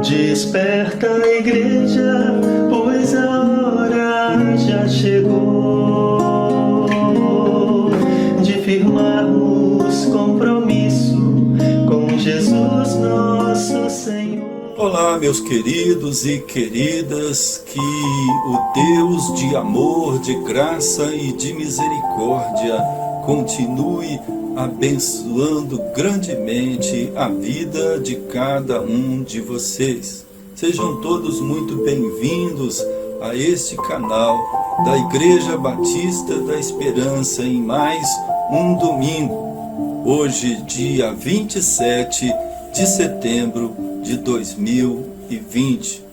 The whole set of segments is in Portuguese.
Desperta a igreja, pois a hora já chegou de firmarmos compromisso com Jesus nosso Senhor. Olá, meus queridos e queridas, que o Deus de amor, de graça e de misericórdia continue abençoando grandemente a vida de cada um de vocês. Sejam todos muito bem-vindos a este canal da Igreja Batista da Esperança em mais um domingo. Hoje, dia 27 de setembro de 2020.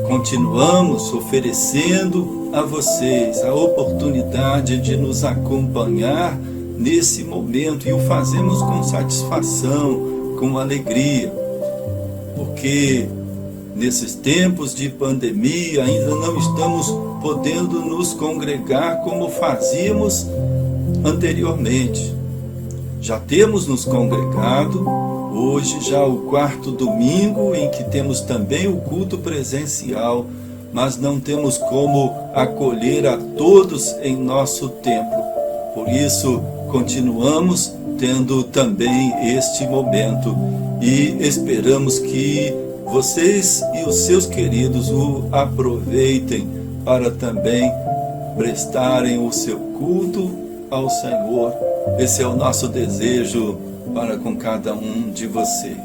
Continuamos oferecendo a vocês a oportunidade de nos acompanhar nesse momento, e o fazemos com satisfação, com alegria, porque nesses tempos de pandemia ainda não estamos podendo nos congregar como fazíamos anteriormente. Já temos nos congregado, hoje já o quarto domingo em que temos também o culto presencial, mas não temos como acolher a todos em nosso templo. Por isso, continuamos tendo também este momento e esperamos que vocês e os seus queridos o aproveitem para também prestarem o seu culto ao Senhor. Esse é o nosso desejo para com cada um de vocês.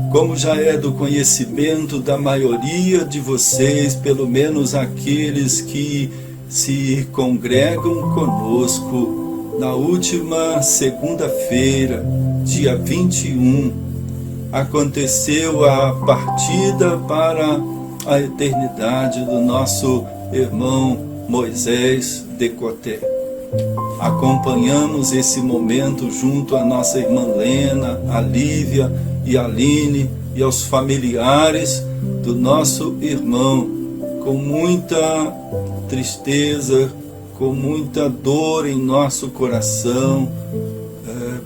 Como já é do conhecimento da maioria de vocês, pelo menos aqueles que se congregam conosco, na última segunda-feira, dia 21, aconteceu a partida para a eternidade do nosso irmão Moisés Decoté. Acompanhamos esse momento junto à nossa irmã Lena, a Lívia e a Aline e aos familiares do nosso irmão, com muita tristeza, com muita dor em nosso coração,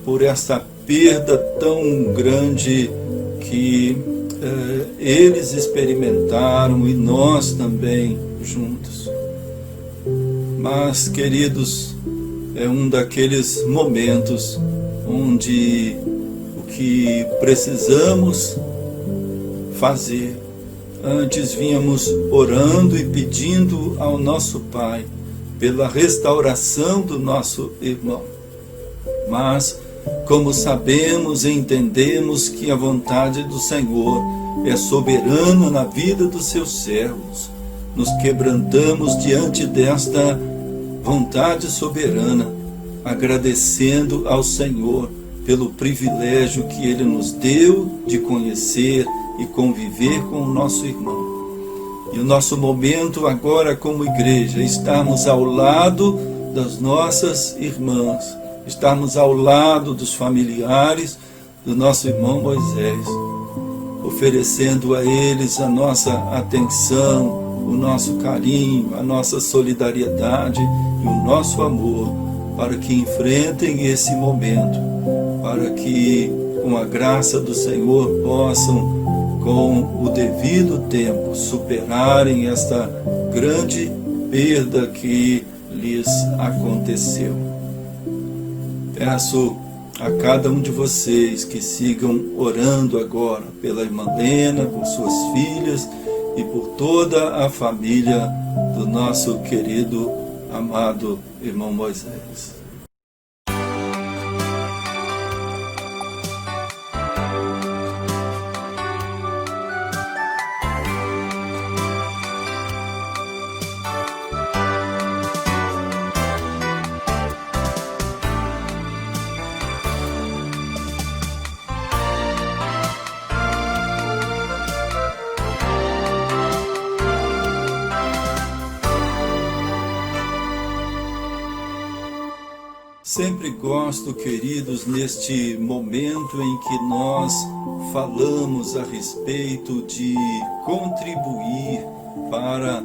por essa perda tão grande que eles experimentaram e nós também juntos. Mas, queridos, é um daqueles momentos onde o que precisamos fazer, antes vínhamos orando e pedindo ao nosso Pai pela restauração do nosso irmão. Mas, como sabemos e entendemos que a vontade do Senhor é soberana na vida dos seus servos, nos quebrantamos diante desta vontade soberana, agradecendo ao Senhor pelo privilégio que Ele nos deu de conhecer e conviver com o nosso irmão. E o nosso momento agora como igreja, estarmos ao lado das nossas irmãs, estarmos ao lado dos familiares do nosso irmão Moisés, oferecendo a eles a nossa atenção, o nosso carinho, a nossa solidariedade e o nosso amor, para que enfrentem esse momento, para que com a graça do Senhor possam, com o devido tempo, superarem esta grande perda que lhes aconteceu. Peço a cada um de vocês que sigam orando agora pela irmã Lena, por suas filhas e por toda a família do nosso querido, amado irmão Moisés. Sempre gosto, queridos, neste momento em que nós falamos a respeito de contribuir para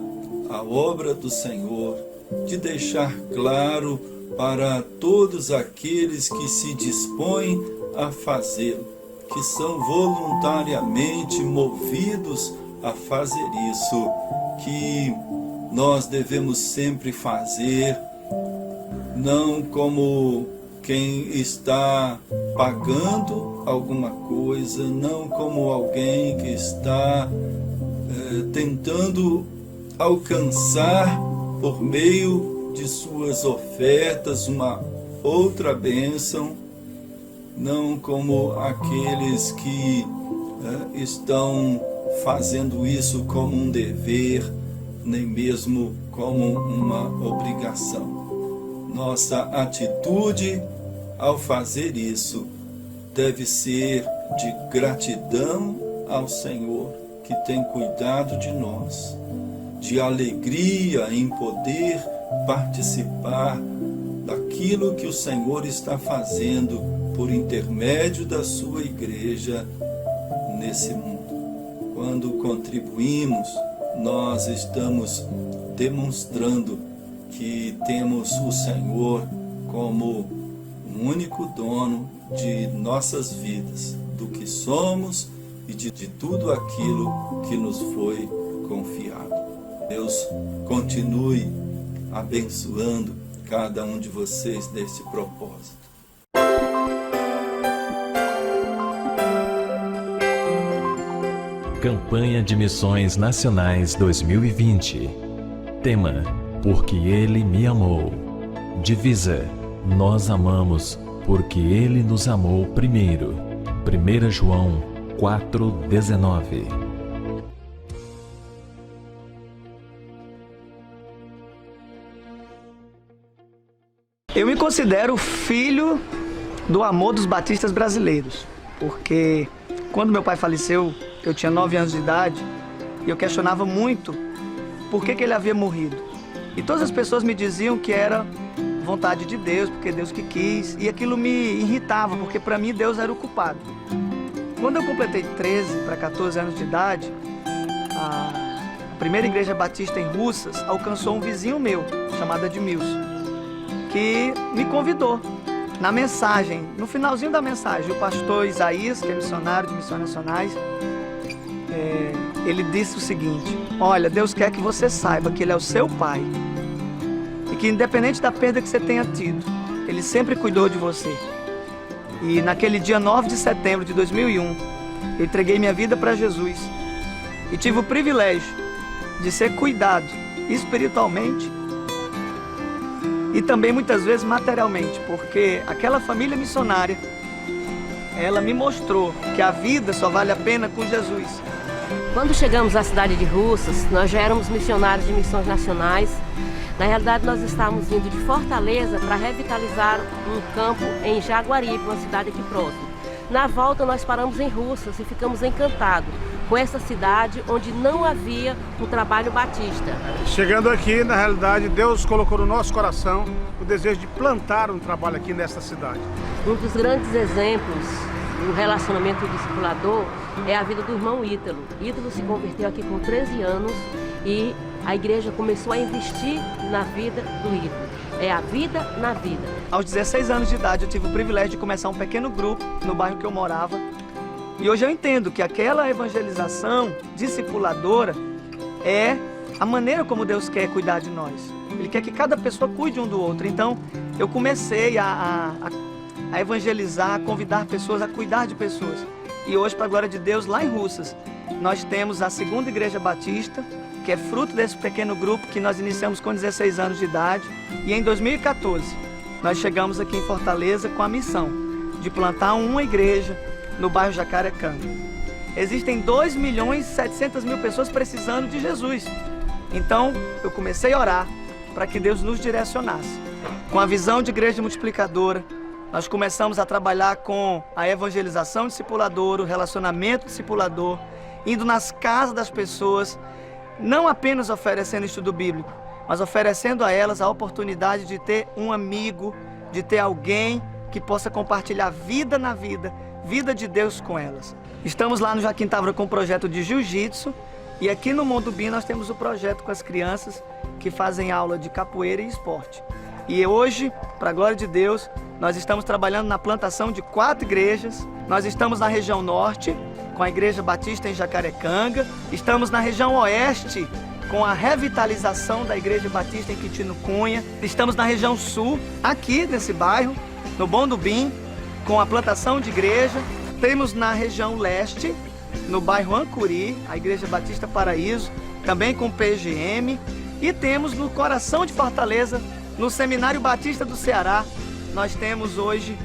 a obra do Senhor, de deixar claro para todos aqueles que se dispõem a fazê-lo, que são voluntariamente movidos a fazer isso, que nós devemos sempre fazer, não como quem está pagando alguma coisa, não como alguém que está tentando alcançar por meio de suas ofertas uma outra bênção, não como aqueles que estão fazendo isso como um dever, nem mesmo como uma obrigação. Nossa atitude ao fazer isso deve ser de gratidão ao Senhor que tem cuidado de nós, de alegria em poder participar daquilo que o Senhor está fazendo por intermédio da sua igreja nesse mundo. Quando contribuímos, nós estamos demonstrando que temos o Senhor como o único dono de nossas vidas, do que somos e de tudo aquilo que nos foi confiado. Deus continue abençoando cada um de vocês nesse propósito. Campanha de Missões Nacionais 2020. Tema: Porque Ele me amou. Divisa: Nós amamos porque Ele nos amou primeiro. 1 João 4,19. Eu me considero filho do amor dos batistas brasileiros, porque quando meu pai faleceu, eu tinha 9 anos de idade e eu questionava muito por que ele havia morrido. E todas as pessoas me diziam que era vontade de Deus, porque Deus que quis, e aquilo me irritava, porque para mim Deus era o culpado. Quando eu completei 13 para 14 anos de idade, a primeira igreja batista em Russas alcançou um vizinho meu, chamado Edmilson, que me convidou. Na mensagem, no finalzinho da mensagem, o pastor Isaías, que é missionário de Missões Nacionais, ele disse o seguinte: olha, Deus quer que você saiba que Ele é o seu pai e que independente da perda que você tenha tido, Ele sempre cuidou de você. E naquele dia 9 de setembro de 2001, eu entreguei minha vida para Jesus e tive o privilégio de ser cuidado espiritualmente e também muitas vezes materialmente, porque aquela família missionária, ela me mostrou que a vida só vale a pena com Jesus. Quando chegamos à cidade de Russas, nós já éramos missionários de Missões Nacionais. Na realidade, nós estávamos vindo de Fortaleza para revitalizar um campo em Jaguaribe, uma cidade aqui próxima. Na volta, nós paramos em Russas e ficamos encantados com essa cidade onde não havia um trabalho batista. Chegando aqui, na realidade, Deus colocou no nosso coração o desejo de plantar um trabalho aqui nesta cidade. Um dos grandes exemplos no relacionamento discipulador é a vida do irmão Ítalo. Ítalo se converteu aqui com 13 anos e a igreja começou a investir na vida do Ítalo. É a vida na vida. Aos 16 anos de idade, eu tive o privilégio de começar um pequeno grupo no bairro que eu morava. E hoje eu entendo que aquela evangelização discipuladora é a maneira como Deus quer cuidar de nós. Ele quer que cada pessoa cuide um do outro. Então, eu comecei a evangelizar, a convidar pessoas, a cuidar de pessoas. E hoje, para a glória de Deus, lá em Russas, nós temos a segunda igreja batista, que é fruto desse pequeno grupo que nós iniciamos com 16 anos de idade. E em 2014, nós chegamos aqui em Fortaleza com a missão de plantar uma igreja no bairro Jacarecanga. Existem 2.700.000 pessoas precisando de Jesus. Então, eu comecei a orar para que Deus nos direcionasse. Com a visão de igreja multiplicadora, nós começamos a trabalhar com a evangelização discipuladora, o relacionamento discipulador, indo nas casas das pessoas, não apenas oferecendo estudo bíblico, mas oferecendo a elas a oportunidade de ter um amigo, de ter alguém que possa compartilhar vida na vida, vida de Deus com elas. Estamos lá no Joaquim Távora com o projeto de jiu-jitsu e aqui no Mondubim nós temos o projeto com as crianças que fazem aula de capoeira e esporte. E hoje, para a glória de Deus, Nós estamos trabalhando na plantação de 4 igrejas. Nós estamos na região norte, com a Igreja Batista em Jacarecanga. Estamos na região oeste, com a revitalização da Igreja Batista em Quitino Cunha. Estamos na região sul, aqui nesse bairro, no Bom do Bim, com a plantação de igreja. Temos na região leste, no bairro Ancuri, a Igreja Batista Paraíso, também com PGM. E temos no coração de Fortaleza, no Seminário Batista do Ceará, nós temos hoje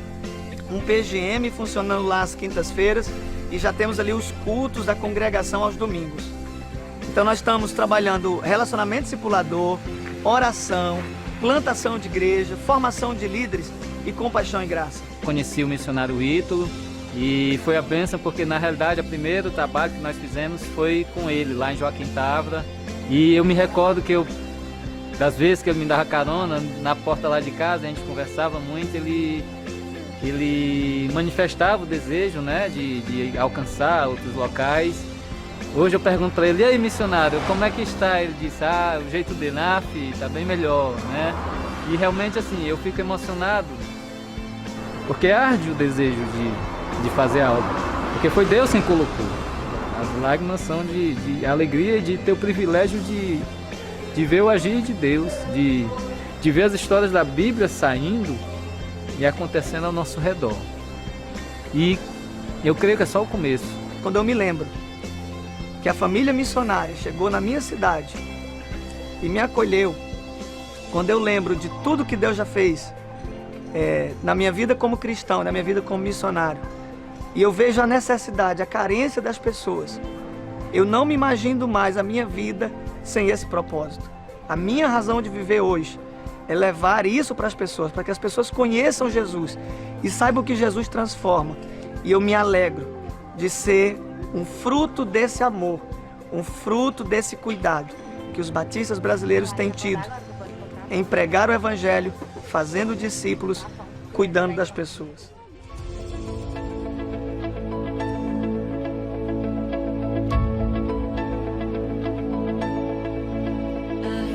um PGM funcionando lá às quintas-feiras e já temos ali os cultos da congregação aos domingos. Então nós estamos trabalhando relacionamento discipulador, oração, plantação de igreja, formação de líderes e compaixão e graça. Conheci o missionário Ítalo e foi a bênção porque na realidade o primeiro trabalho que nós fizemos foi com ele lá em Joaquim Távora. E eu me recordo que das vezes que ele me dava carona na porta lá de casa, a gente conversava muito, ele manifestava o desejo, né, de alcançar outros locais. Hoje eu pergunto para ele: e aí, missionário, como é que está? Ele disse: o jeito de NAF está bem melhor, né? E realmente assim, eu fico emocionado, porque arde o desejo de fazer algo, porque foi Deus quem colocou. As lágrimas são de alegria e de ter o privilégio de ver o agir de Deus, de ver as histórias da Bíblia saindo e acontecendo ao nosso redor. E eu creio que é só o começo. Quando eu me lembro que a família missionária chegou na minha cidade e me acolheu, quando eu lembro de tudo que Deus já fez na minha vida como cristão, na minha vida como missionário, e eu vejo a necessidade, a carência das pessoas, eu não me imagino mais a minha vida sem esse propósito. A minha razão de viver hoje é levar isso para as pessoas, para que as pessoas conheçam Jesus e saibam que Jesus transforma. E eu me alegro de ser um fruto desse amor, um fruto desse cuidado que os batistas brasileiros têm tido em pregar o Evangelho, fazendo discípulos, cuidando das pessoas.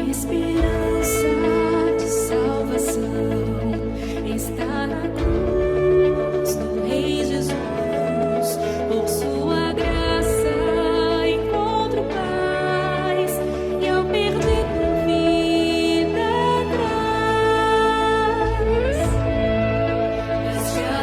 Esperança de salvação está na cruz do Rei Jesus. Por sua graça encontro paz e ao perder por vida atrás. Mas já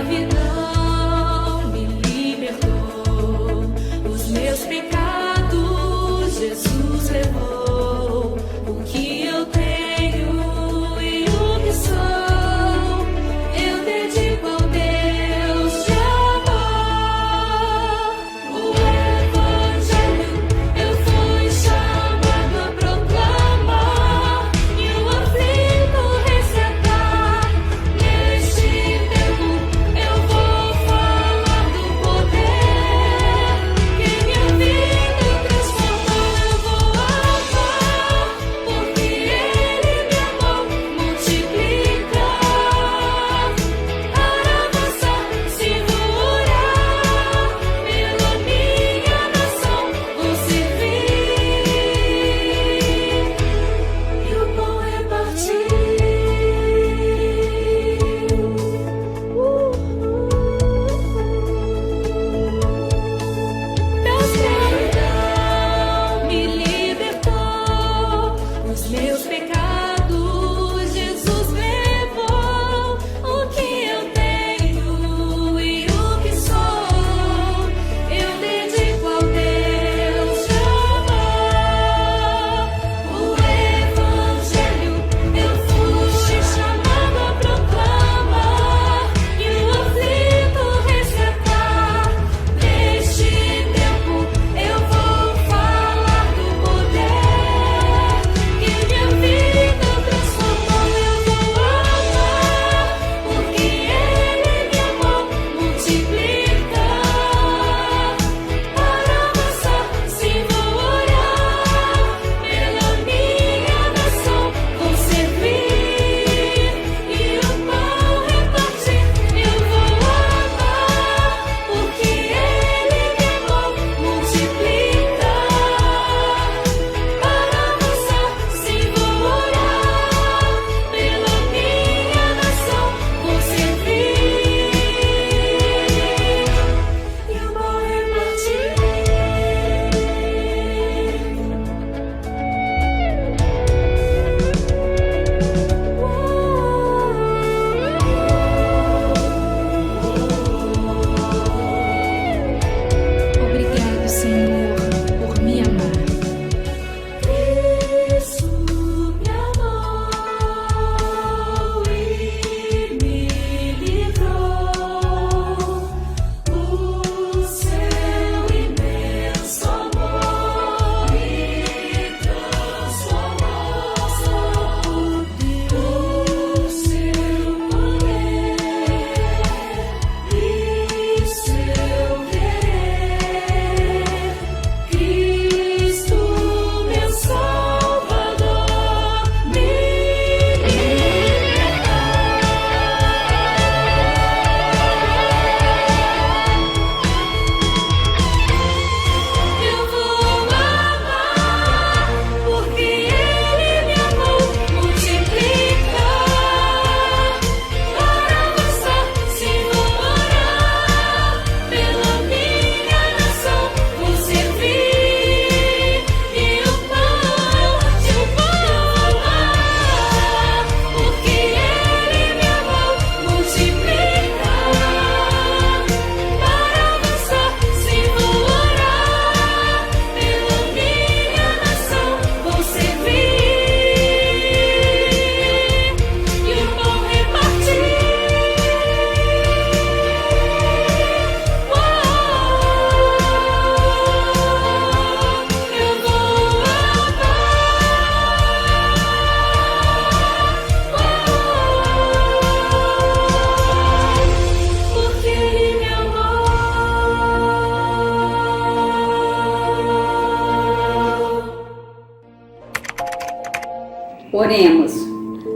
Oremos.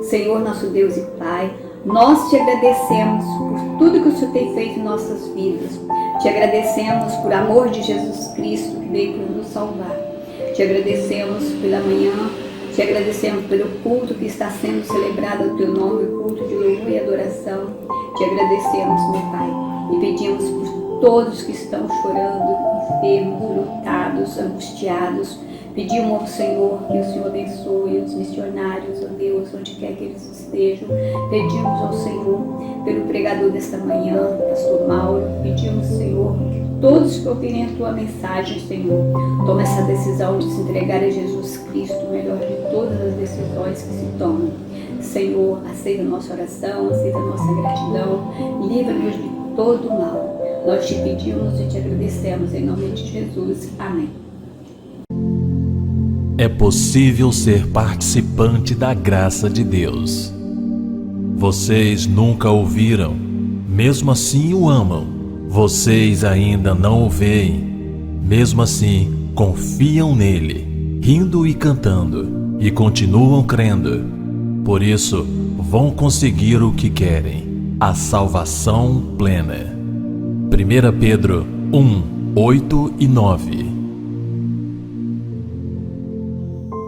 Senhor, nosso Deus e Pai, nós te agradecemos por tudo que o Senhor tem feito em nossas vidas. Te agradecemos por amor de Jesus Cristo que veio para nos salvar. Te agradecemos pela manhã, te agradecemos pelo culto que está sendo celebrado ao teu nome, o culto de louvor e adoração. Te agradecemos, meu Pai, e pedimos por todos que estão chorando, enfermos, lutados, angustiados. Pedimos ao Senhor que o Senhor abençoe os missionários, ó Deus, onde quer que eles estejam. Pedimos ao Senhor pelo pregador desta manhã, pastor Mauro. Pedimos, Senhor, que todos que ouvirem a tua mensagem, Senhor, tomem essa decisão de se entregar a Jesus Cristo, o melhor de todas as decisões que se tomam. Senhor, aceita a nossa oração, aceita a nossa gratidão, livra-nos de todo o mal. Nós te pedimos e te agradecemos em nome de Jesus. Amém. É possível ser participante da graça de Deus. Vocês nunca o viram, mesmo assim o amam. Vocês ainda não o veem, mesmo assim confiam nele, rindo e cantando, e continuam crendo. Por isso, vão conseguir o que querem, a salvação plena. 1 Pedro 1, 8 e 9.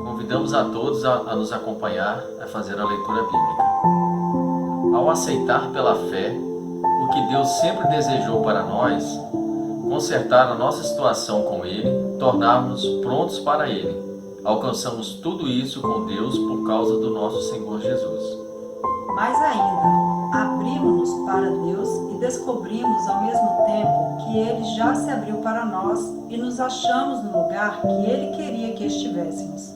Convidamos a todos a nos acompanhar a fazer a leitura bíblica. Ao aceitar pela fé o que Deus sempre desejou para nós, consertar a nossa situação com Ele, tornarmos prontos para Ele, alcançamos tudo isso com Deus por causa do nosso Senhor Jesus. Mais ainda, abrimos-nos para Deus e descobrimos ao mesmo tempo que Ele já se abriu para nós e nos achamos no lugar que Ele queria que estivéssemos,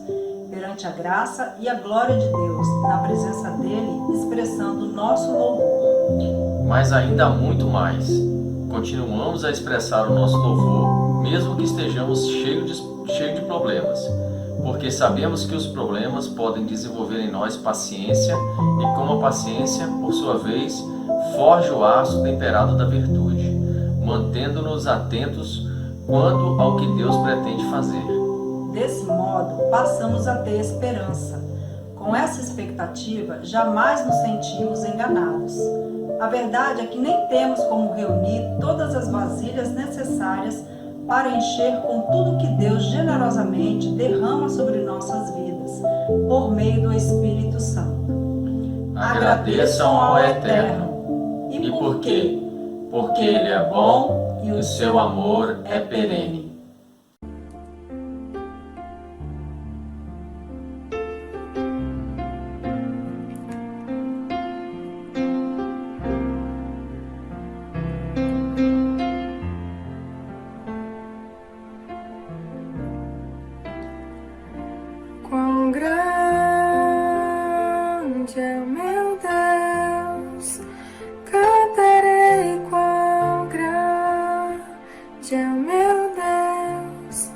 perante a graça e a glória de Deus, na presença dEle, expressando o nosso louvor. Mas ainda há muito mais. Continuamos a expressar o nosso louvor, mesmo que estejamos cheios de problemas, porque sabemos que os problemas podem desenvolver em nós paciência e, como a paciência, por sua vez, forja o aço temperado da virtude, mantendo-nos atentos quanto ao que Deus pretende fazer. Desse modo, passamos a ter esperança. Com essa expectativa, jamais nos sentimos enganados. A verdade é que nem temos como reunir todas as vasilhas necessárias para encher com tudo que Deus generosamente derrama sobre nossas vidas, por meio do Espírito Santo. Agradeçam ao Eterno. E por quê? Porque Ele é bom e o seu amor é perene. Quão grande é o meu Deus, cantarei quão grande é o meu Deus,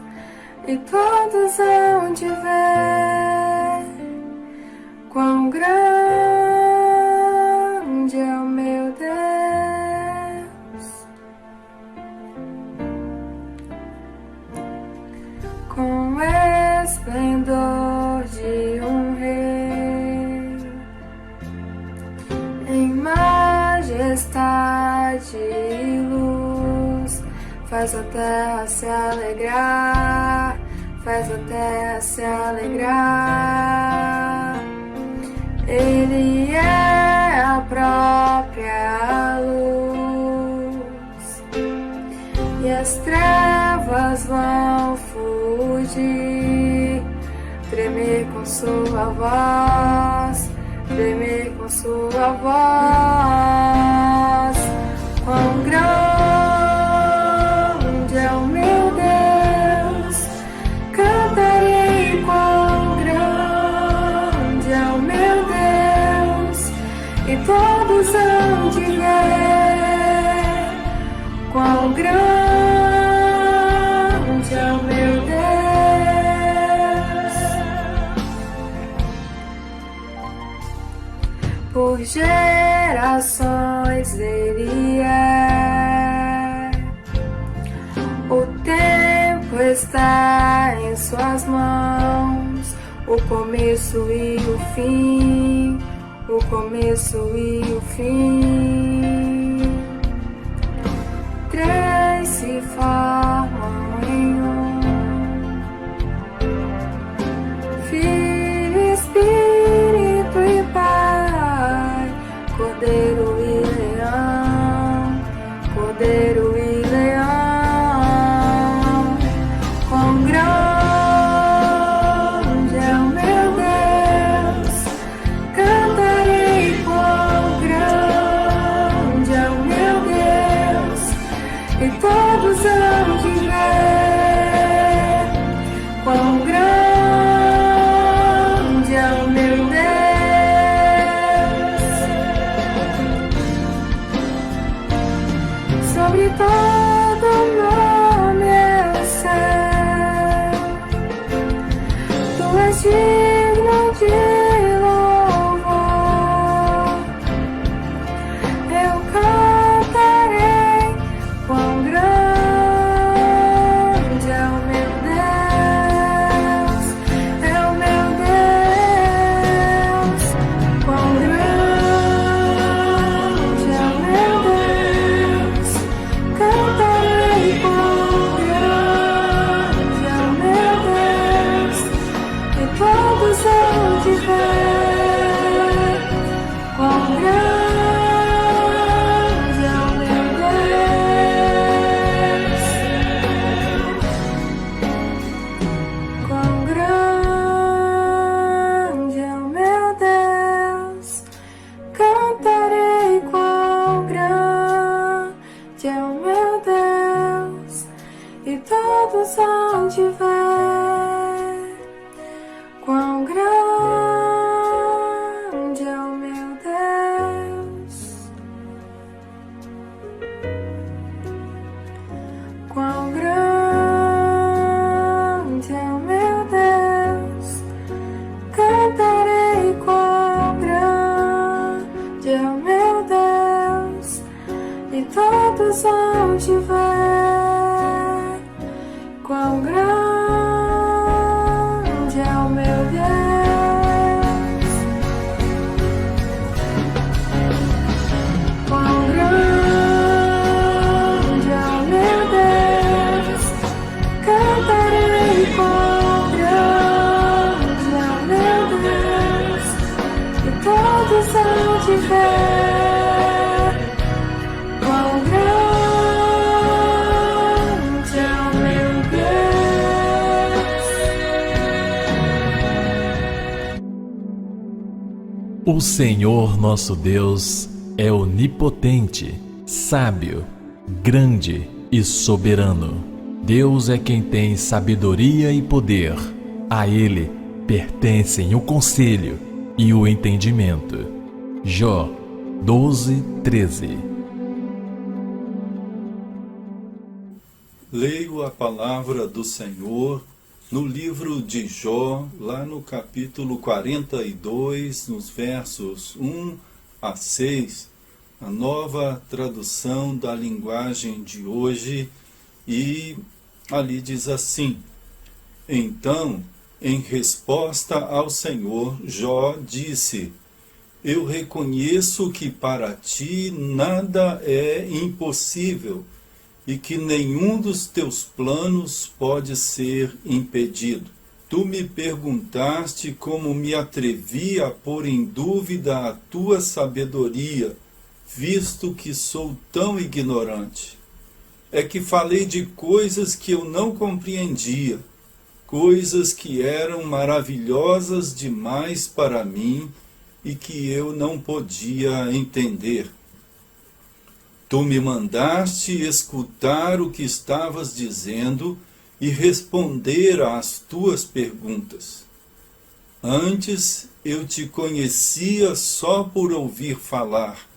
e todos hão de ver quão grande é o meu Deus, com esplendor de um rei, em majestade e luz, faz a terra se alegrar, faz a terra se alegrar. Ele é a própria luz, e as trevas vão fugir, tremer com sua voz, tremer com sua voz. Quão grande é o meu Deus, cantarei quão grande é o meu Deus, e todos hão de ver quão grande é o meu Deus. Por gerações Ele é, o tempo está em suas mãos, o começo e o fim, o começo e o fim. Três se formam em um, Filho, Espírito e Pai, Cordeiro e Leão, Cordeiro e Leão. Quão grande é o meu Deus, cantarei. Quão grande é o meu Deus, e todos hão de ver. Quão grande é o meu Deus, sobre todo nome eu sei, tu és digno de louvor. Eu cantarei. Quão grande é o meu Deus, é o meu Deus. Quão grande é o meu Deus, cantarei. Quão grande é o meu Deus, e todos hão de ver. Quão grande é o meu Deus, quão grande é o meu Deus, cantarei. Quão grande é o meu Deus, e todos hão de ver. Quão grande é o meu Deus, quão grande é o meu Deus, cantarei. Quão grande é o meu Deus, e todos hão de ver. Quão grande é o meu Deus, quão grande é o meu Deus, cantarei. Quão grande é o meu Deus, e todos hão de ver. Quão grande é o meu Deus. O Senhor nosso Deus é onipotente, sábio, grande e soberano. Deus é quem tem sabedoria e poder. A Ele pertencem o conselho e o entendimento. Jó 12:13. Leio a palavra do Senhor no livro de Jó, lá no capítulo 42, nos versos 1 a 6, a nova tradução da linguagem de hoje, e ali diz assim: Então, em resposta ao Senhor, Jó disse: Eu reconheço que para ti nada é impossível, e que nenhum dos teus planos pode ser impedido. Tu me perguntaste como me atrevi a pôr em dúvida a tua sabedoria, visto que sou tão ignorante. É que falei de coisas que eu não compreendia, coisas que eram maravilhosas demais para mim e que eu não podia entender. Tu me mandaste escutar o que estavas dizendo e responder às tuas perguntas. Antes eu te conhecia só por ouvir falar,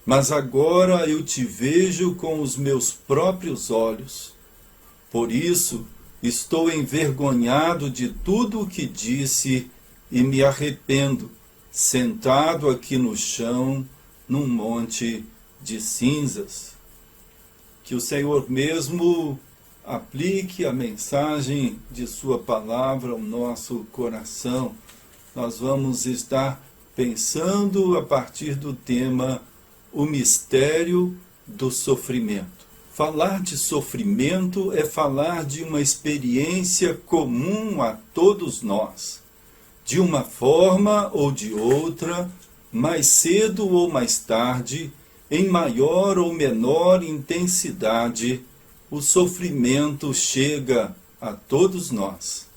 mas agora eu te vejo com os meus próprios olhos. Por isso, estou envergonhado de tudo o que disse e me arrependo, sentado aqui no chão, num monte de cinzas. Que o Senhor mesmo aplique a mensagem de sua palavra ao nosso coração. Nós vamos estar pensando a partir do tema o mistério do sofrimento. Falar de sofrimento é falar de uma experiência comum a todos nós. De uma forma ou de outra, mais cedo ou mais tarde, em maior ou menor intensidade, o sofrimento chega a todos nós.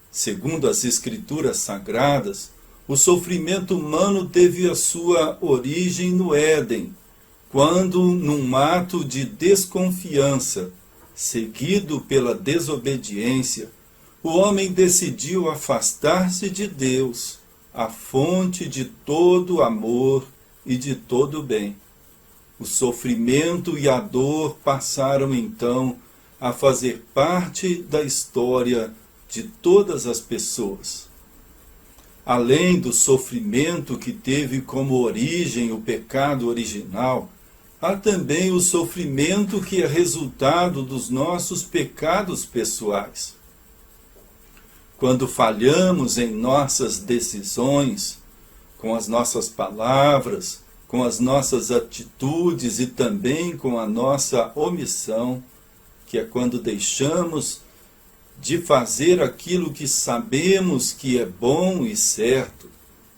Segundo as Escrituras Sagradas, o sofrimento humano teve a sua origem no Éden, quando, num ato de desconfiança, seguido pela desobediência, o homem decidiu afastar-se de Deus, a fonte de todo amor e de todo bem. O sofrimento e a dor passaram então a fazer parte da história de todas as pessoas. Além do sofrimento que teve como origem o pecado original, há também o sofrimento que é resultado dos nossos pecados pessoais. Quando falhamos em nossas decisões, com as nossas palavras, com as nossas atitudes e também com a nossa omissão, que é quando deixamos de fazer aquilo que sabemos que é bom e certo,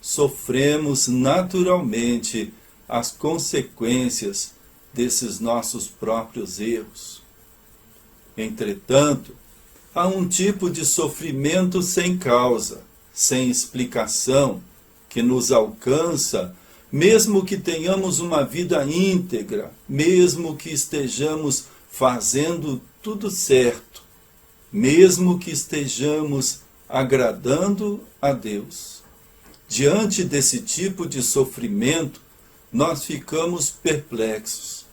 sofremos naturalmente as consequências desses nossos próprios erros. Entretanto, há um tipo de sofrimento sem causa, sem explicação, que nos alcança, mesmo que tenhamos uma vida íntegra, mesmo que estejamos fazendo tudo certo, mesmo que estejamos agradando a Deus. Diante desse tipo de sofrimento, nós ficamos perplexos,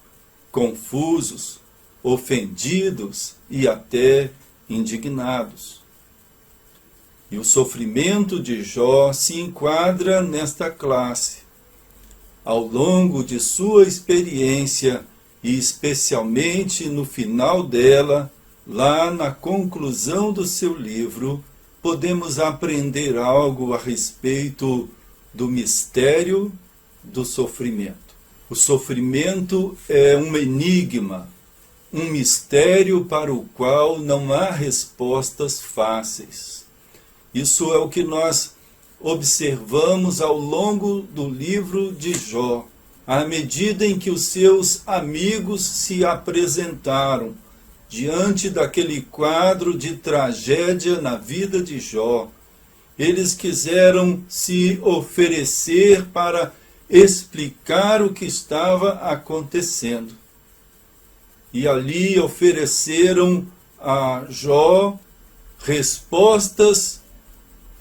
confusos, ofendidos e até indignados. E o sofrimento de Jó se enquadra nesta classe. Ao longo de sua experiência, e especialmente no final dela, lá na conclusão do seu livro, podemos aprender algo a respeito do mistério do sofrimento. O sofrimento é um enigma, um mistério para o qual não há respostas fáceis. Isso é o que nós observamos ao longo do livro de Jó, à medida em que os seus amigos se apresentaram diante daquele quadro de tragédia na vida de Jó. Eles quiseram se oferecer para explicar o que estava acontecendo. E ali ofereceram a Jó respostas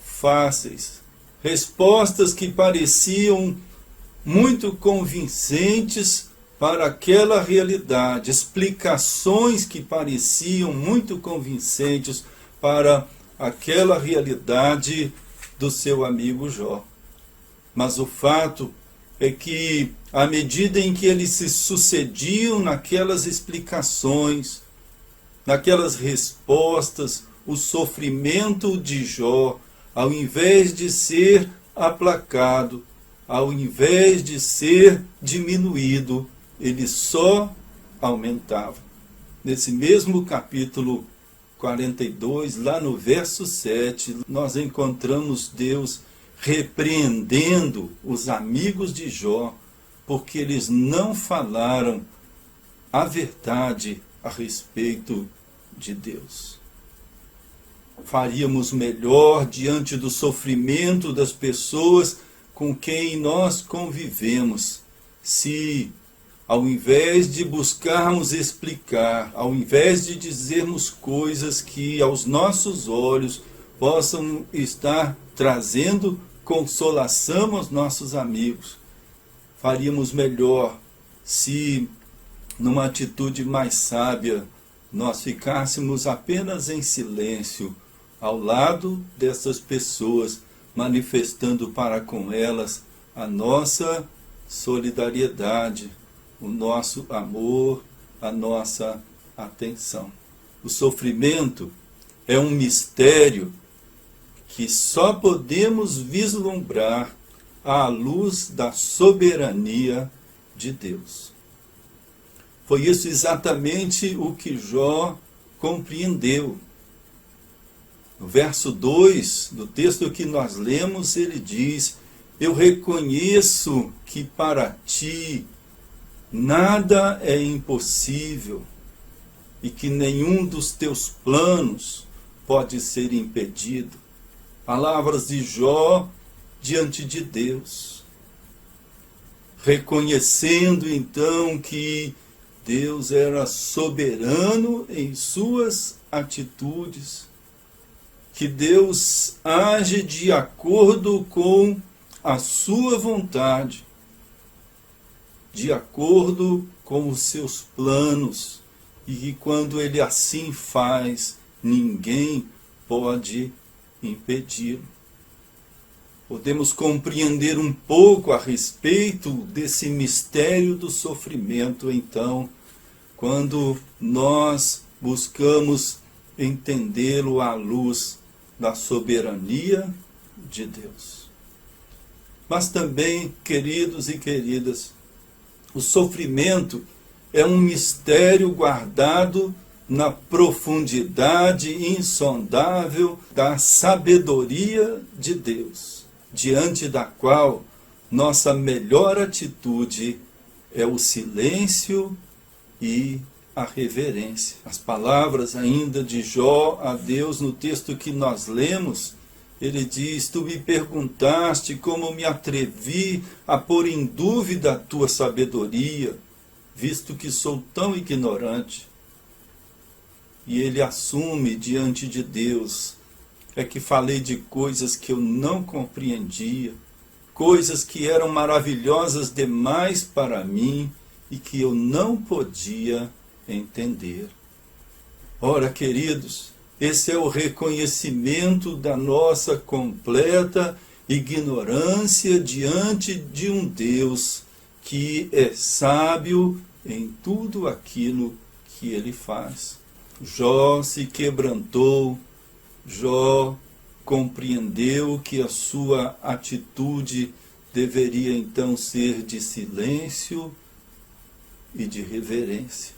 fáceis, respostas que pareciam muito convincentes para aquela realidade, explicações que pareciam muito convincentes para aquela realidade do seu amigo Jó. Mas o fato é que, à medida em que eles se sucediam naquelas explicações, naquelas respostas, o sofrimento de Jó, ao invés de ser aplacado, ao invés de ser diminuído, ele só aumentava. Nesse mesmo capítulo 42, lá no verso 7, nós encontramos Deus repreendendo os amigos de Jó, porque eles não falaram a verdade a respeito de Deus. Faríamos melhor diante do sofrimento das pessoas com quem nós convivemos, se, ao invés de buscarmos explicar, ao invés de dizermos coisas que aos nossos olhos possam estar trazendo consolação aos nossos amigos, faríamos melhor se, numa atitude mais sábia, nós ficássemos apenas em silêncio, ao lado dessas pessoas, manifestando para com elas a nossa solidariedade, o nosso amor, a nossa atenção. O sofrimento é um mistério que só podemos vislumbrar à luz da soberania de Deus. Foi isso exatamente o que Jó compreendeu. No verso 2 do texto que nós lemos, ele diz: eu reconheço que para ti nada é impossível e que nenhum dos teus planos pode ser impedido. Palavras de Jó diante de Deus, reconhecendo então que Deus era soberano em suas atitudes, que Deus age de acordo com a sua vontade, de acordo com os seus planos, e que quando ele assim faz, ninguém pode impedi-lo. Podemos compreender um pouco a respeito desse mistério do sofrimento, então, quando nós buscamos entendê-lo à luz da soberania de Deus. Mas também, queridos e queridas, o sofrimento é um mistério guardado na profundidade insondável da sabedoria de Deus, diante da qual nossa melhor atitude é o silêncio e a reverência. As palavras ainda de Jó a Deus no texto que nós lemos, ele diz: tu me perguntaste como me atrevi a pôr em dúvida a tua sabedoria, visto que sou tão ignorante. E ele assume diante de Deus: é que falei de coisas que eu não compreendia, coisas que eram maravilhosas demais para mim e que eu não podia entender. Ora, queridos, esse é o reconhecimento da nossa completa ignorância diante de um Deus que é sábio em tudo aquilo que ele faz. Jó se quebrantou, Jó compreendeu que a sua atitude deveria então ser de silêncio e de reverência.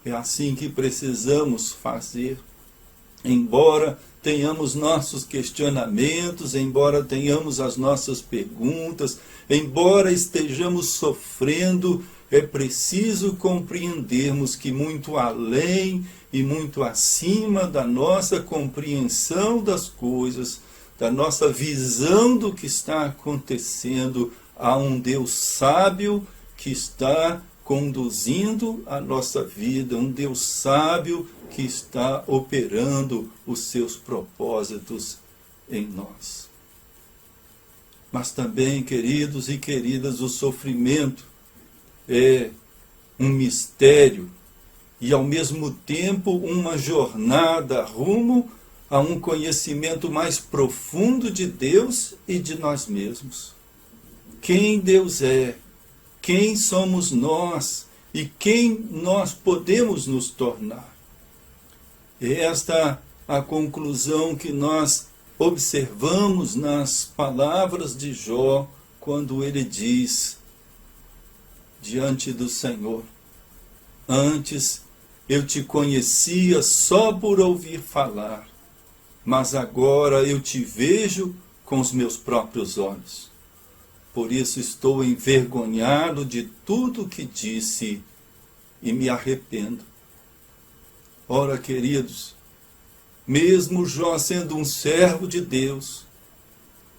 É assim que precisamos fazer. Embora tenhamos nossos questionamentos, embora tenhamos as nossas perguntas, embora estejamos sofrendo, é preciso compreendermos que muito além e muito acima da nossa compreensão das coisas, da nossa visão do que está acontecendo, há um Deus sábio que está conduzindo a nossa vida, um Deus sábio que está operando os seus propósitos em nós. Mas também, queridos e queridas, o sofrimento é um mistério e, ao mesmo tempo, uma jornada rumo a um conhecimento mais profundo de Deus e de nós mesmos. Quem Deus é, quem somos nós e quem nós podemos nos tornar. Esta é a conclusão que nós observamos nas palavras de Jó, quando ele diz diante do Senhor: antes eu te conhecia só por ouvir falar, mas agora eu te vejo com os meus próprios olhos. Por isso estou envergonhado de tudo que disse e me arrependo. Ora, queridos, mesmo Jó sendo um servo de Deus,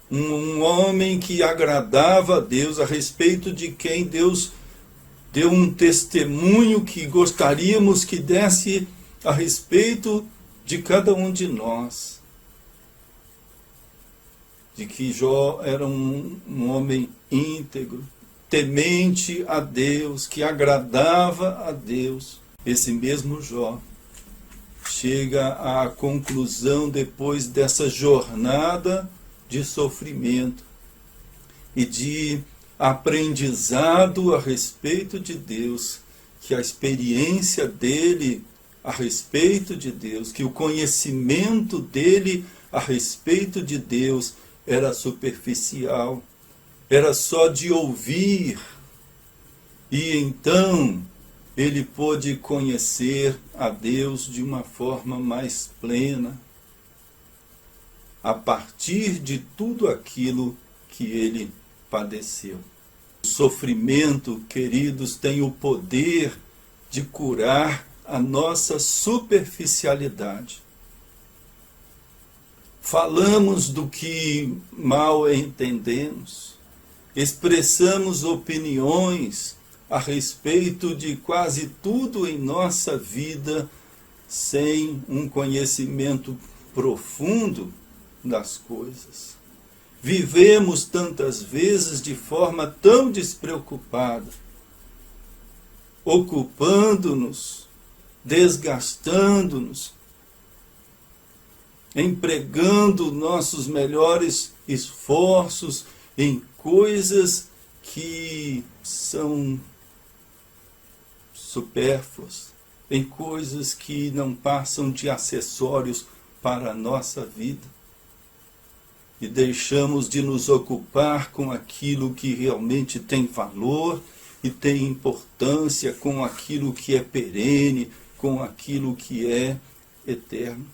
um homem que agradava a Deus, a respeito de quem Deus deu um testemunho que gostaríamos que desse a respeito de cada um de nós, de que Jó era um homem íntegro, temente a Deus, que agradava a Deus. Esse mesmo Jó chega à conclusão, depois dessa jornada de sofrimento e de aprendizado a respeito de Deus, que a experiência dele a respeito de Deus, que o conhecimento dele a respeito de Deus era superficial, era só de ouvir. E então ele pôde conhecer a Deus de uma forma mais plena, a partir de tudo aquilo que ele padeceu. O sofrimento, queridos, tem o poder de curar a nossa superficialidade. Falamos do que mal entendemos, expressamos opiniões a respeito de quase tudo em nossa vida sem um conhecimento profundo das coisas. Vivemos tantas vezes de forma tão despreocupada, ocupando-nos, desgastando-nos, empregando nossos melhores esforços em coisas que são supérfluas, em coisas que não passam de acessórios para a nossa vida. E deixamos de nos ocupar com aquilo que realmente tem valor e tem importância, com aquilo que é perene, com aquilo que é eterno.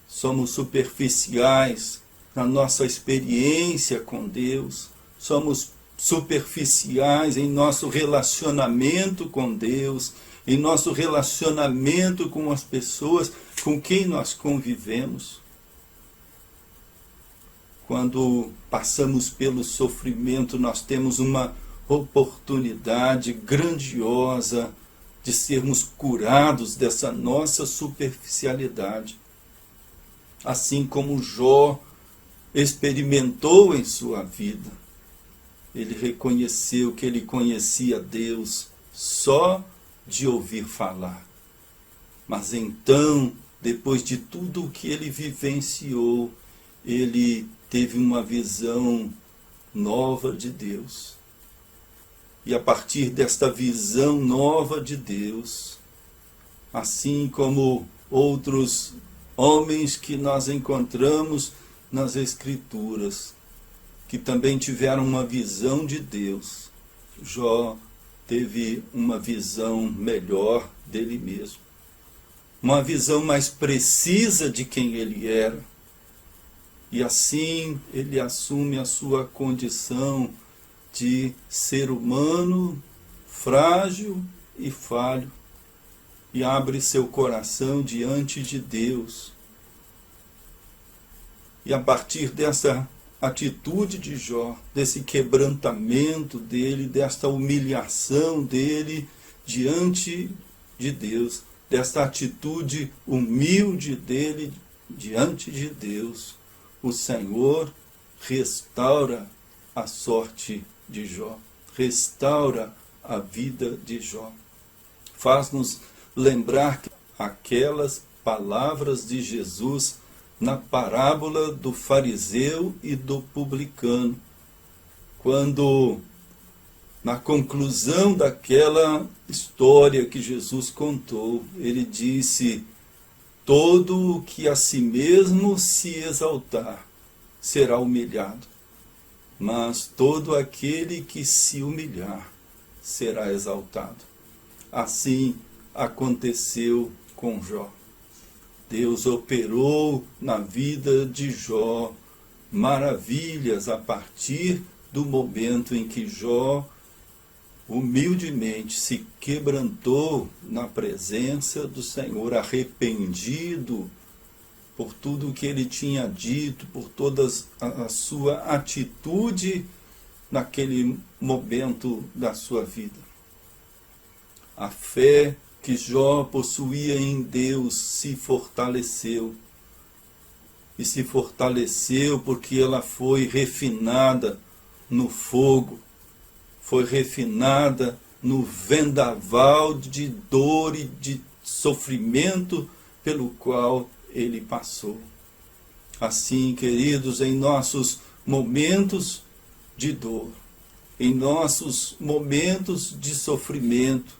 Somos superficiais na nossa experiência com Deus, somos superficiais em nosso relacionamento com Deus, em nosso relacionamento com as pessoas com quem nós convivemos. Quando passamos pelo sofrimento, nós temos uma oportunidade grandiosa de sermos curados dessa nossa superficialidade. Assim como Jó experimentou em sua vida, ele reconheceu que ele conhecia Deus só de ouvir falar. Mas então, depois de tudo o que ele vivenciou, ele teve uma visão nova de Deus. E a partir desta visão nova de Deus, assim como outros homens que nós encontramos nas Escrituras, que também tiveram uma visão de Deus, Jó teve uma visão melhor dele mesmo, uma visão mais precisa de quem ele era, e assim ele assume a sua condição de ser humano, frágil e falho, e abre seu coração diante de Deus. E a partir dessa atitude de Jó, desse quebrantamento dele, desta humilhação dele diante de Deus, desta atitude humilde dele diante de Deus, o Senhor restaura a sorte de Jó, restaura a vida de Jó. Faz-nos lembrar aquelas palavras de Jesus na parábola do fariseu e do publicano, quando, na conclusão daquela história que Jesus contou, ele disse: todo o que a si mesmo se exaltar será humilhado, mas todo aquele que se humilhar será exaltado. Assim aconteceu com Jó. Deus operou na vida de Jó maravilhas a partir do momento em que Jó humildemente se quebrantou na presença do Senhor, arrependido por tudo o que ele tinha dito, por toda a sua atitude naquele momento da sua vida. A fé que Jó possuía em Deus se fortaleceu. E se fortaleceu porque ela foi refinada no fogo, foi refinada no vendaval de dor e de sofrimento pelo qual ele passou. Assim, queridos, em nossos momentos de dor, em nossos momentos de sofrimento,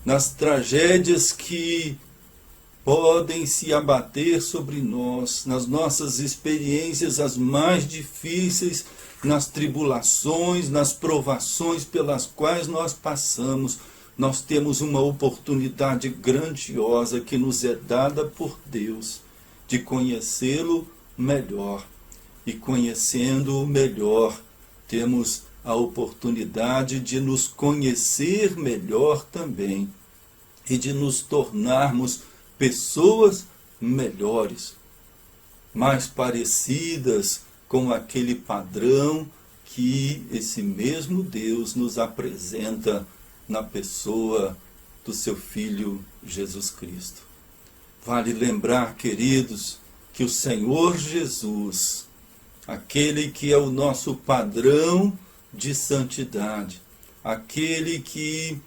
nas tragédias que podem se abater sobre nós, nas nossas experiências as mais difíceis, nas tribulações, nas provações pelas quais nós passamos. Nós temos uma oportunidade grandiosa que nos é dada por Deus de conhecê-lo melhor. E conhecendo-o melhor, temos a oportunidade de nos conhecer melhor também e de nos tornarmos pessoas melhores, mais parecidas com aquele padrão que esse mesmo Deus nos apresenta na pessoa do seu Filho Jesus Cristo. Vale lembrar, queridos, que o Senhor Jesus, aquele que é o nosso padrão de santidade, aquele que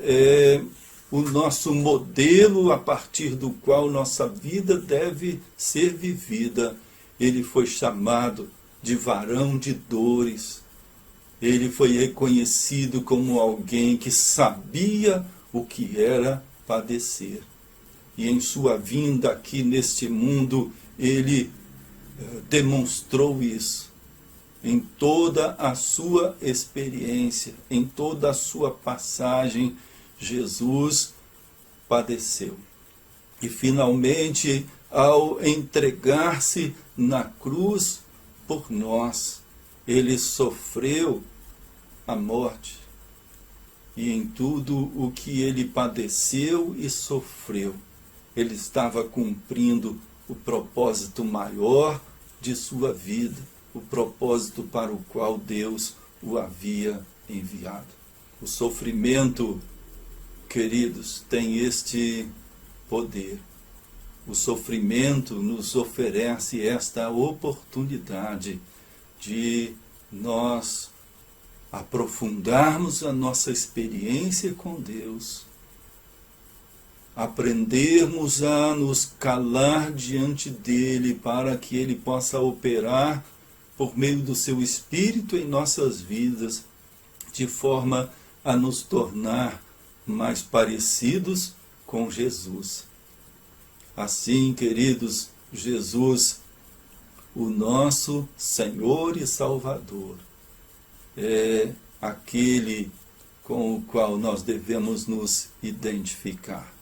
é o nosso modelo a partir do qual nossa vida deve ser vivida, ele foi chamado de varão de dores. Ele foi reconhecido como alguém que sabia o que era padecer. E em sua vinda aqui neste mundo, ele demonstrou isso. Em toda a sua experiência, em toda a sua passagem, Jesus padeceu. E finalmente, ao entregar-se na cruz por nós, ele sofreu a morte. E em tudo o que ele padeceu e sofreu, ele estava cumprindo o propósito maior de sua vida, o propósito para o qual Deus o havia enviado. O sofrimento, queridos, tem este poder. O sofrimento nos oferece esta oportunidade de nós aprofundarmos a nossa experiência com Deus, aprendermos a nos calar diante dele para que ele possa operar por meio do seu Espírito em nossas vidas, de forma a nos tornar mais parecidos com Jesus. Assim, queridos, Jesus, o nosso Senhor e Salvador, é aquele com o qual nós devemos nos identificar.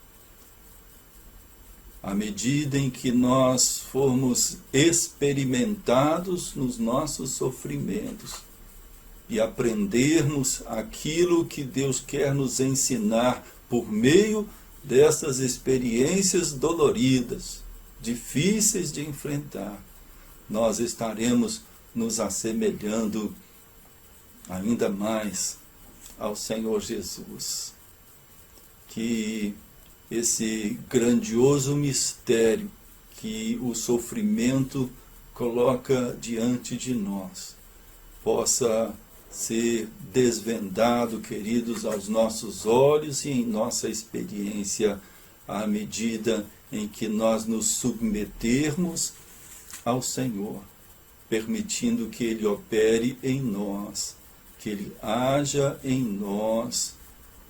À medida em que nós formos experimentados nos nossos sofrimentos e aprendermos aquilo que Deus quer nos ensinar por meio dessas experiências doloridas, difíceis de enfrentar, nós estaremos nos assemelhando ainda mais ao Senhor Jesus. Que esse grandioso mistério que o sofrimento coloca diante de nós possa ser desvendado, queridos, aos nossos olhos e em nossa experiência, à medida em que nós nos submetermos ao Senhor, permitindo que Ele opere em nós, que Ele haja em nós,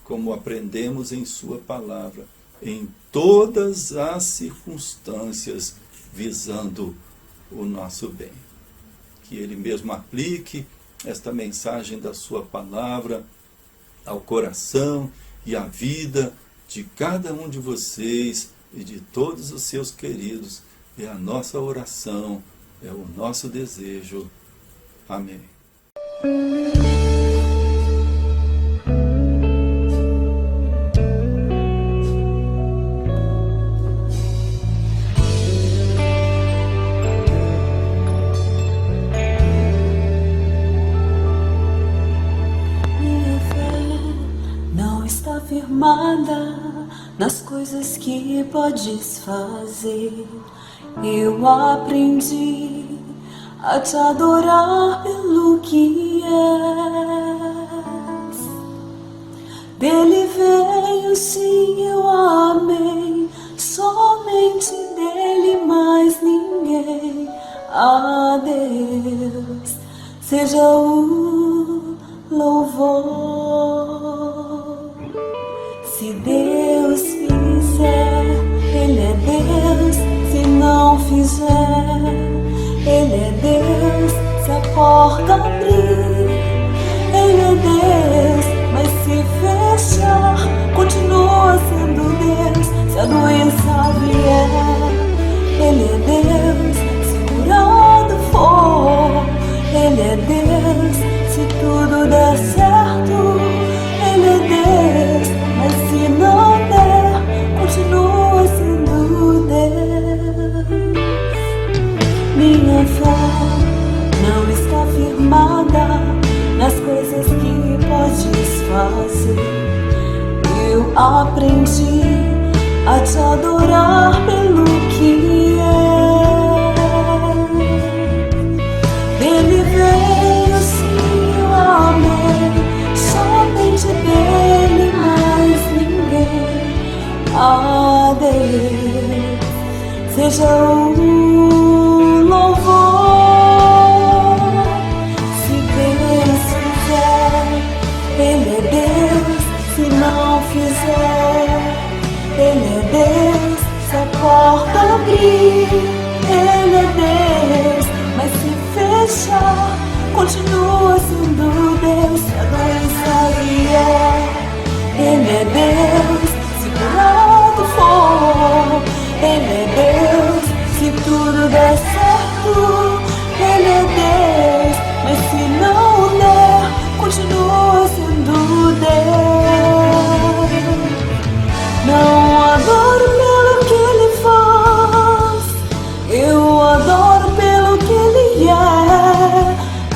como aprendemos em Sua palavra, em todas as circunstâncias, visando o nosso bem. Que Ele mesmo aplique esta mensagem da Sua palavra ao coração e à vida de cada um de vocês e de todos os seus queridos. É a nossa oração, é o nosso desejo. Amém. Firmada nas coisas que podes fazer, eu aprendi a te adorar pelo que és. Dele veio, sim, eu amei, somente dele, mais ninguém. A Deus seja o louvor. Se Deus fizer, Ele é Deus. Se não fizer, Ele é Deus. Se a porta abrir, Ele é Deus. Mas se fechar, continua sendo Deus. Se a doença vier, Ele é Deus. Se curado for, Ele é Deus. Se tudo der certo, Ele é Deus. Mas se não der, continua sendo Deus. Minha fé não está firmada nas coisas que podes fazer. Eu aprendi a te adorar pelo que é. Dele veio, sim, eu amei. Somente dele, mais ninguém. A Deus seja o louvor. Se Deus fizer, Ele é Deus. Se não fizer, Ele é Deus. Se a porta abrir, Ele é Deus. Mas se fechar, continua sendo Deus. Se a doença vier, Ele é Deus. Se curado for, Ele é Deus. Se tudo der certo, Ele é Deus. Mas se não der, continua sendo Deus. Não adoro pelo que Ele faz, eu adoro pelo que Ele é.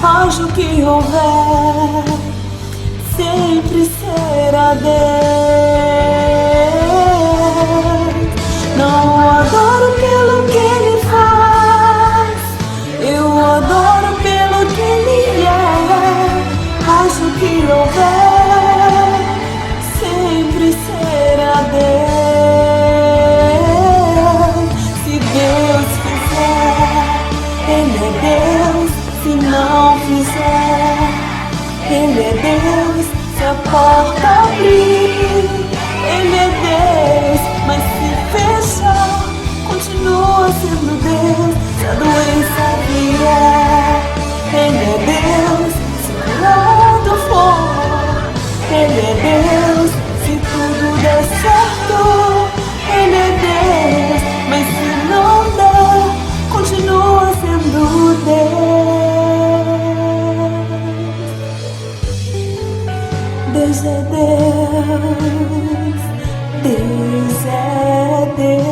Haja o que houver, sempre será Deus. Não adoro pelo que Ele faz, eu adoro pelo que Ele é. Haja o que houver, sempre será Deus. Se Deus fizer, Ele é Deus. Se não fizer, Ele é Deus. Se a porta abrir, Ele é Deus. Mas se fechar, continua sendo Deus. Se a doença vier, Ele é Deus. Se curado for, Ele é Deus. Se tudo der certo, Ele é Deus. Mas se não der, continua sendo Deus. Deus é Deus. Deus é Deus.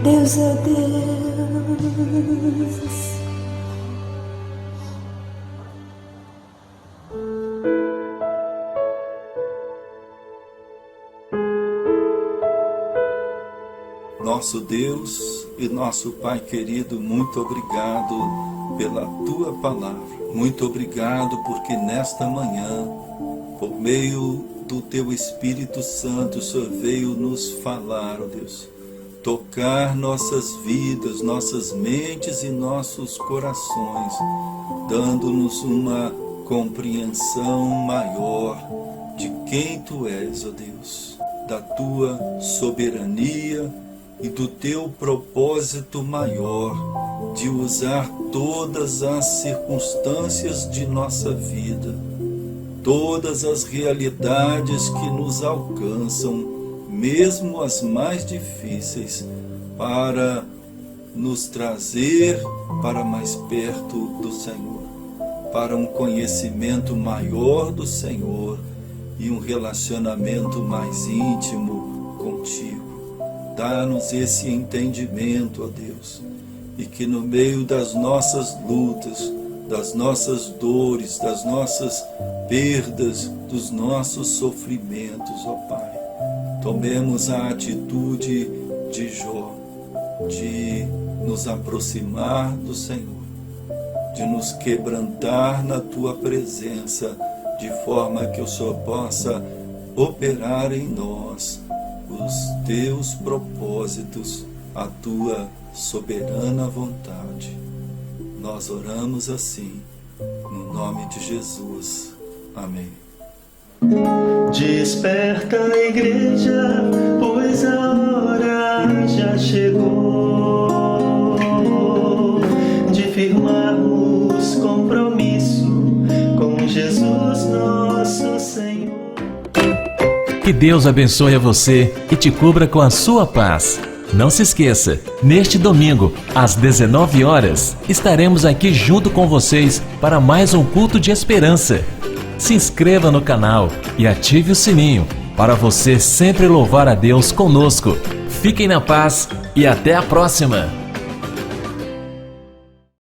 Deus é Deus. Nosso Deus e nosso Pai querido, muito obrigado pela Tua Palavra. Muito obrigado porque nesta manhã, por meio do Teu Espírito Santo, o Senhor veio nos falar, ó Deus, tocar nossas vidas, nossas mentes e nossos corações, dando-nos uma compreensão maior de quem Tu és, ó Deus, da Tua soberania e do Teu propósito maior de usar todas as circunstâncias de nossa vida, todas as realidades que nos alcançam, mesmo as mais difíceis, para nos trazer para mais perto do Senhor, para um conhecimento maior do Senhor e um relacionamento mais íntimo contigo. Dá-nos esse entendimento, ó Deus, e que no meio das nossas lutas, das nossas dores, das nossas perdas, dos nossos sofrimentos, ó Pai, tomemos a atitude de Jó, de nos aproximar do Senhor, de nos quebrantar na Tua presença, de forma que o Senhor possa operar em nós os Teus propósitos, a Tua soberana vontade. Nós oramos assim No nome de Jesus. Amém. Desperta a igreja, pois a hora já chegou de firmarmos compromisso com Jesus nosso Senhor. Que Deus abençoe a você e te cubra com a sua paz. Não se esqueça, neste domingo, às 19 horas, estaremos aqui junto com vocês para mais um culto de esperança. Se inscreva no canal e ative o sininho para você sempre louvar a Deus conosco. Fiquem na paz e até a próxima!